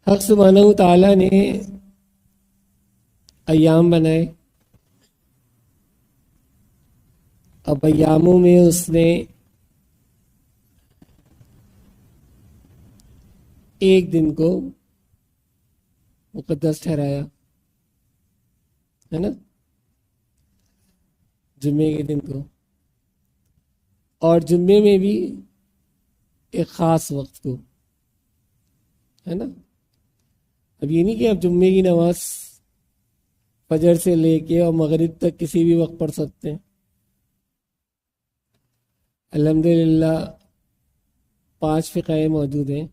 حق سبحانہ و تعالیٰ نے ایام بنائے. اب ایاموں میں اس نے ایک دن کو مقدس ٹھہرایا ہے نا، جمعے کے دن کو، اور جمعے میں بھی ایک خاص وقت کو ہے نا. اب یہ نہیں کہ آپ جمعے کی نماز فجر سے لے کے اور مغرب تک کسی بھی وقت پڑھ سکتے ہیں. الحمدللہ 5 فقہیں موجود ہیں،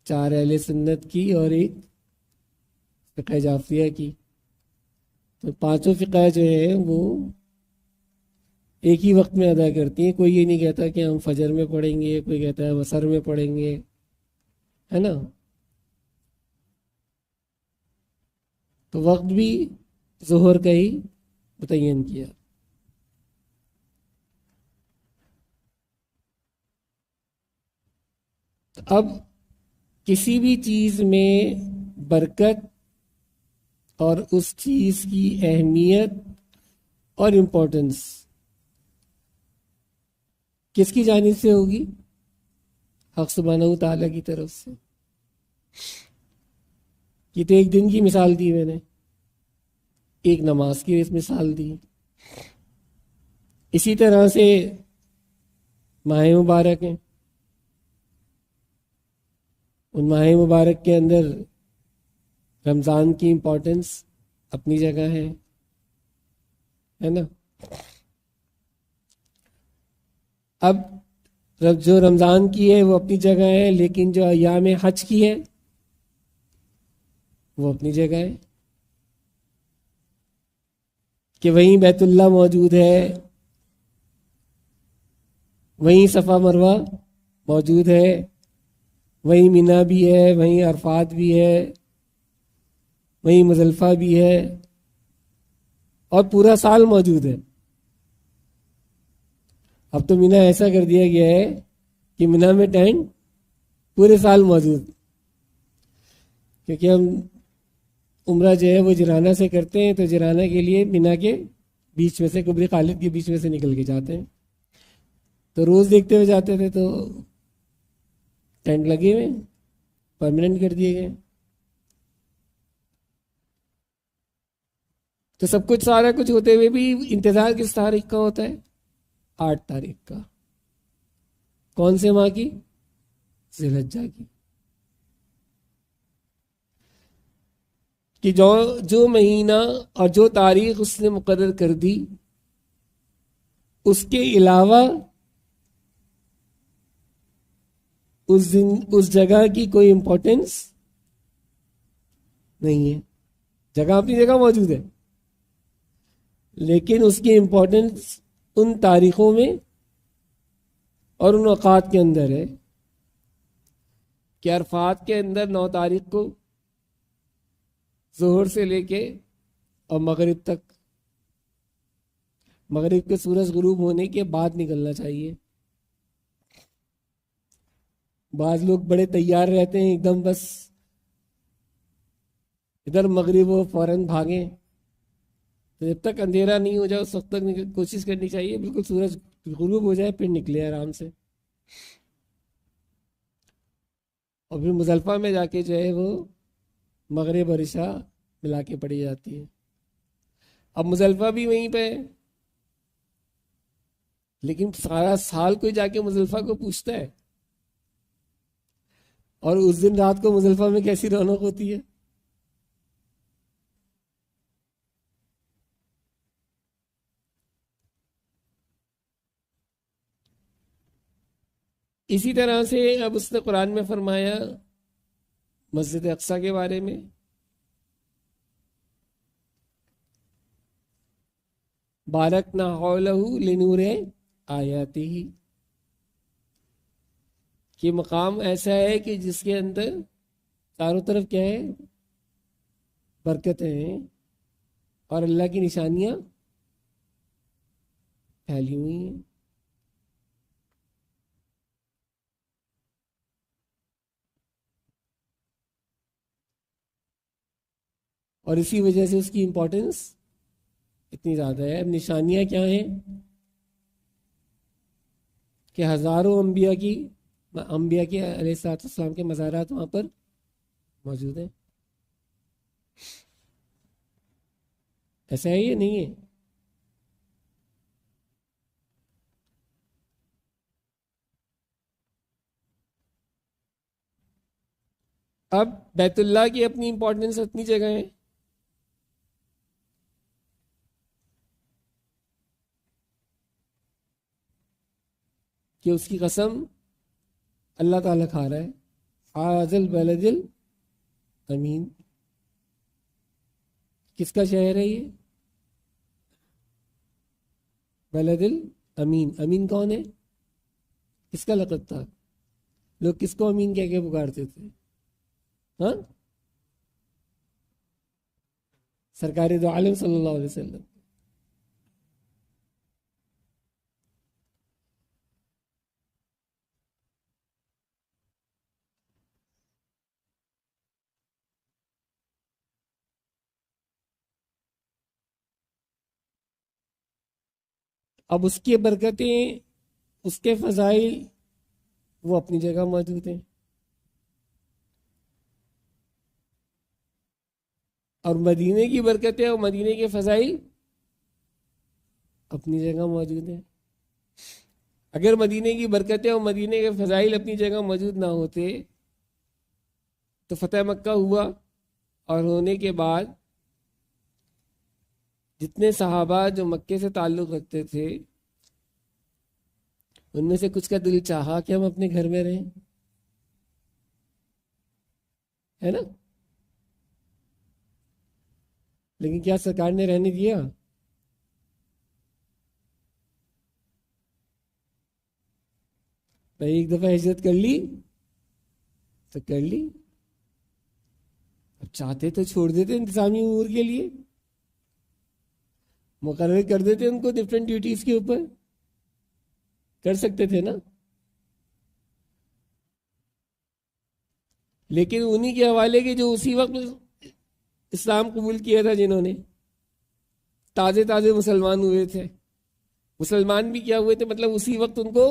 4 اہل سنت کی اور ایک فقہ جعفریہ کی. تو 5 فقہ جو ہے وہ ایک ہی وقت میں ادا کرتی ہیں. کوئی یہ نہیں کہتا کہ ہم فجر میں پڑھیں گے، کوئی کہتا ہے عصر میں پڑھیں گے، ہے نا. تو وقت بھی ظہر کا ہی متعین کیا. اب کسی بھی چیز میں برکت اور اس چیز کی اہمیت اور امپورٹنس کس کی جانب سے ہوگی؟ حق سبحانہ و تعالیٰ کی طرف سے. یہ تو ایک دن کی مثال دی میں نے، ایک نماز کی مثال دی. اسی طرح سے ماہ مبارک ہیں، ان ماہ مبارک کے اندر رمضان کی امپورٹنس اپنی جگہ ہے نا. اب جو رمضان کی ہے وہ اپنی جگہ ہے، لیکن جو ایام حج کی ہے وہ اپنی جگہ ہے کہ وہیں بیت اللہ موجود ہے، وہیں صفا مروہ موجود ہے، وہیں مینا بھی ہے، وہیں عرفات بھی ہے، وہیں مزدلفہ بھی ہے، اور پورا سال موجود ہے. اب تو مینا ایسا کر دیا گیا ہے کہ مینا میں ٹینٹ پورے سال موجود، کیونکہ ہم عمرہ جو ہے وہ جرانہ سے کرتے ہیں، تو جرانہ کے لیے مینا کے بیچ میں سے، قبر خالد کے بیچ میں سے نکل کے جاتے ہیں. تو روز دیکھتے ہوئے جاتے تھے تو ٹینٹ لگے ہوئے پرماننٹ کر دیے گئے. تو سب کچھ سارا کچھ ہوتے ہوئے بھی انتظار کس تاریخ کا ہوتا ہے؟ 8 تاریخ کا. کون سے ماہ کی؟ ذی الحجہ کی. کہ جو مہینہ اور جو تاریخ اس نے مقرر کر دی، اس کے علاوہ اس جگہ کی کوئی امپورٹنس نہیں ہے. جگہ اپنی جگہ موجود ہے، لیکن اس کی امپورٹنس ان تاریخوں میں اور ان اوقات کے اندر ہے کہ عرفات کے اندر 9 تاریخ کو ظہر سے لے کے اور مغرب تک، مغرب کے سورج غروب ہونے کے بعد نکلنا چاہیے. بعض لوگ بڑے تیار رہتے ہیں، ایک دم بس ادھر مغرب ہو فوراً بھاگیں. تو جب تک اندھیرا نہیں ہو جائے اس وقت تک کوشش کرنی چاہیے بالکل سورج غروب ہو جائے پھر نکلے آرام سے. اور پھر مزدلفہ میں جا کے جو ہے وہ مغرب اور عشاء ملا کے پڑھی جاتی ہے. اب مزدلفہ بھی وہیں پہ ہے، لیکن سارا سال کوئی جا کے مزدلفہ کو پوچھتا ہے، اور اس دن رات کو مزدلفہ میں کیسی رونق ہوتی ہے. اسی طرح سے اب اس نے قرآن میں فرمایا مسجد اقصیٰ کے بارے میں، بارکنا حولہ لنور آیاتہ، کہ مقام ایسا ہے کہ جس کے اندر چاروں طرف کیا ہے؟ برکتیں ہیں اور اللہ کی نشانیاں پھیلی ہوئی ہیں. اور اسی وجہ سے اس کی امپورٹنس اتنی زیادہ ہے. اب نشانیاں کیا ہیں کہ ہزاروں انبیاء کے علیہ الصلوۃ والسلام کے مزارات وہاں پر موجود ہیں. ایسا ہے یہ نہیں ہے؟ اب بیت اللہ کی اپنی امپورٹنس اتنی جگہ ہے کہ اس کی قسم اللہ تعالیٰ کھا رہا ہے. حاذل بلد الامین. کس کا شہر ہے یہ؟ بلد الامین. امین کون ہے؟ کس کا لقب تھا؟ لوگ کس کو امین کہہ کے پکارتے تھے؟ ہاں، سرکار دو عالم صلی اللہ علیہ وسلم. اب اس کی برکتیں، اس کے فضائل وہ اپنی جگہ موجود ہیں، اور مدینے کی برکتیں اور مدینے کے فضائل اپنی جگہ موجود ہیں. اگر مدینے کی برکتیں اور مدینے کے فضائل اپنی جگہ موجود نہ ہوتے تو فتح مکہ ہوا، اور ہونے کے بعد جتنے صحابہ جو مکے سے تعلق رکھتے تھے ان میں سے کچھ کا دل چاہا کہ ہم اپنے گھر میں رہیں، ہے نا؟ لیکن کیا سرکار نے رہنے دیا؟ بھائی ایک دفعہ ہجرت کر لی تو کر لی، اب چاہتے تو چھوڑ دیتے انتظامی امور کے لیے، مقرر کر دیتے ان کو ڈفرینٹ ڈیوٹیز کے اوپر، کر سکتے تھے نا. لیکن انہی کے حوالے کے جو اسی وقت اسلام قبول کیا تھا، جنہوں نے تازے تازے مسلمان ہوئے تھے، مسلمان بھی کیا ہوئے تھے، مطلب اسی وقت ان کو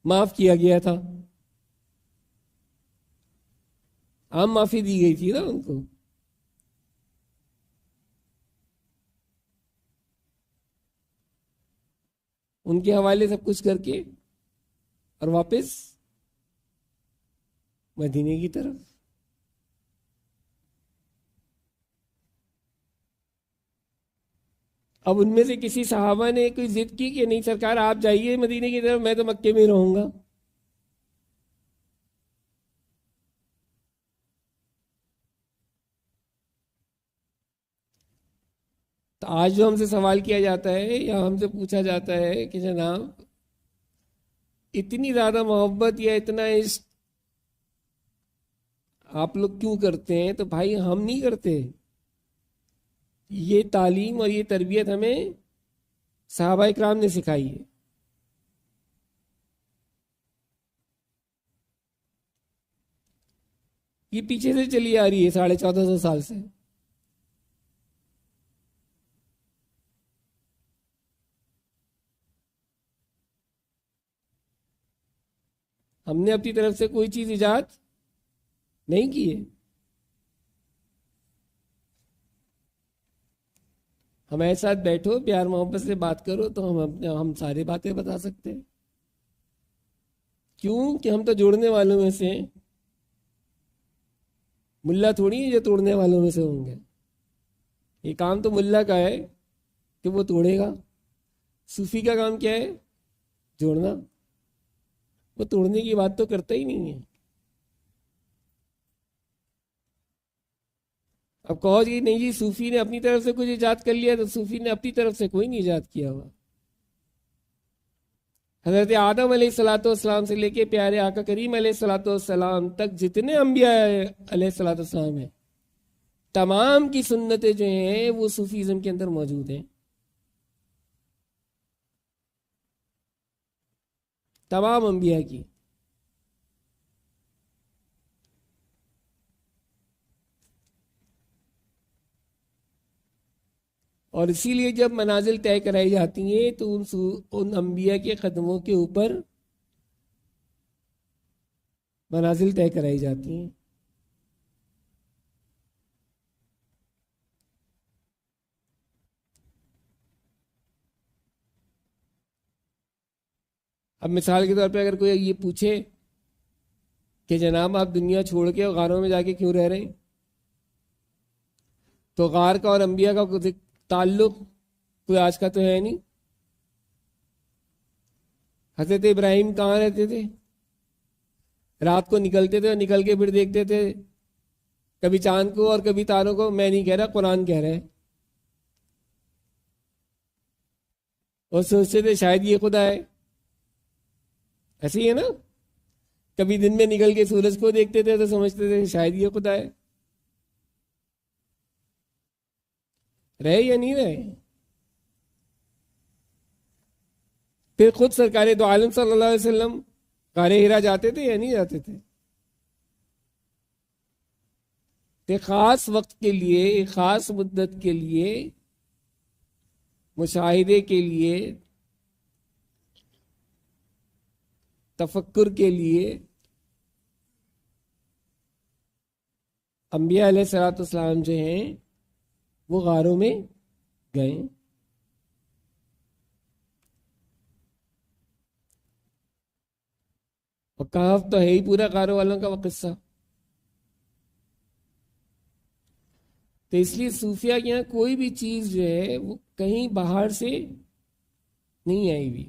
معاف کیا گیا تھا، عام معافی دی گئی تھی نا ان کو. ان کے حوالے سب کچھ کر کے اور واپس مدینے کی طرف. اب ان میں سے کسی صحابہ نے کوئی ضد کی کہ نہیں سرکار آپ جائیے مدینے کی طرف، میں تو مکے میں رہوں گا. تو آج جو ہم سے سوال کیا جاتا ہے یا ہم سے پوچھا جاتا ہے کہ جناب اتنی زیادہ محبت یا اتنا عشق آپ لوگ کیوں کرتے ہیں، تو بھائی ہم نہیں کرتے. یہ تعلیم اور یہ تربیت ہمیں صحابہ اکرام نے سکھائی ہے. یہ پیچھے سے چلی آ رہی ہے 1450 سال سے. ہم نے اپنی طرف سے کوئی چیز ایجاد نہیں کی ہے. ہمارے ساتھ بیٹھو، پیار محبت سے بات کرو تو ہم ساری باتیں بتا سکتے ہیں. کیوں کہ ہم تو جوڑنے والوں میں سے ہیں، ملا تھوڑی ہے جو توڑنے والوں میں سے ہوں گے. یہ کام تو ملا کا ہے کہ وہ توڑے گا، صوفی کا کام کیا ہے؟ جوڑنا. وہ توڑنے کی بات تو کرتا ہی نہیں ہے. اب کہو جی نہیں جی صوفی نے اپنی طرف سے کچھ ایجاد کر لیا، تو صوفی نے اپنی طرف سے کوئی نہیں ایجاد کیا ہوا. حضرت آدم علیہ الصلوۃ والسلام سے لے کے پیارے آقا کریم علیہ الصلوۃ والسلام تک جتنے انبیاء علیہ الصلوۃ والسلام ہیں، تمام کی سنتیں جو ہیں وہ صوفیزم کے اندر موجود ہیں. تمام انبیاء کی. اور اسی لیے جب منازل طے کرائی جاتی ہیں تو ان انبیاء کے قدموں کے اوپر منازل طے کرائی جاتی ہیں. اب مثال کے طور پہ اگر کوئی یہ پوچھے کہ جناب آپ دنیا چھوڑ کے غاروں میں جا کے کیوں رہ رہے ہیں، تو غار کا اور انبیاء کا کوئی تعلق کوئی آج کا تو ہے نہیں. حضرت ابراہیم کہاں رہتے تھے؟ رات کو نکلتے تھے اور نکل کے پھر دیکھتے تھے کبھی چاند کو اور کبھی تاروں کو. میں نہیں کہہ رہا، قرآن کہہ رہا ہے. اور سوچتے تھے شاید یہ خدا ہے. ایسے ہی ہے نا، کبھی دن میں نکل کے سورج کو دیکھتے تھے تو سمجھتے تھے شاید یہ خدا ہے. رہے یا نہیں رہے؟ پھر خود سرکار دو عالم صلی اللہ علیہ وسلم غار ہرا جاتے تھے یا نہیں جاتے تھے؟ ایک خاص وقت کے لیے، ایک خاص مدت کے لیے، مشاہدے کے لیے، تفکر کے لیے انبیاء علیہ الصلوۃ والسلام جو ہیں وہ غاروں میں گئے. اور کہف تو ہے ہی پورا غاروں والوں کا وہ قصہ. تو اس لیے صوفیہ کے یہاں کوئی بھی چیز جو ہے وہ کہیں باہر سے نہیں آئی ہوئی.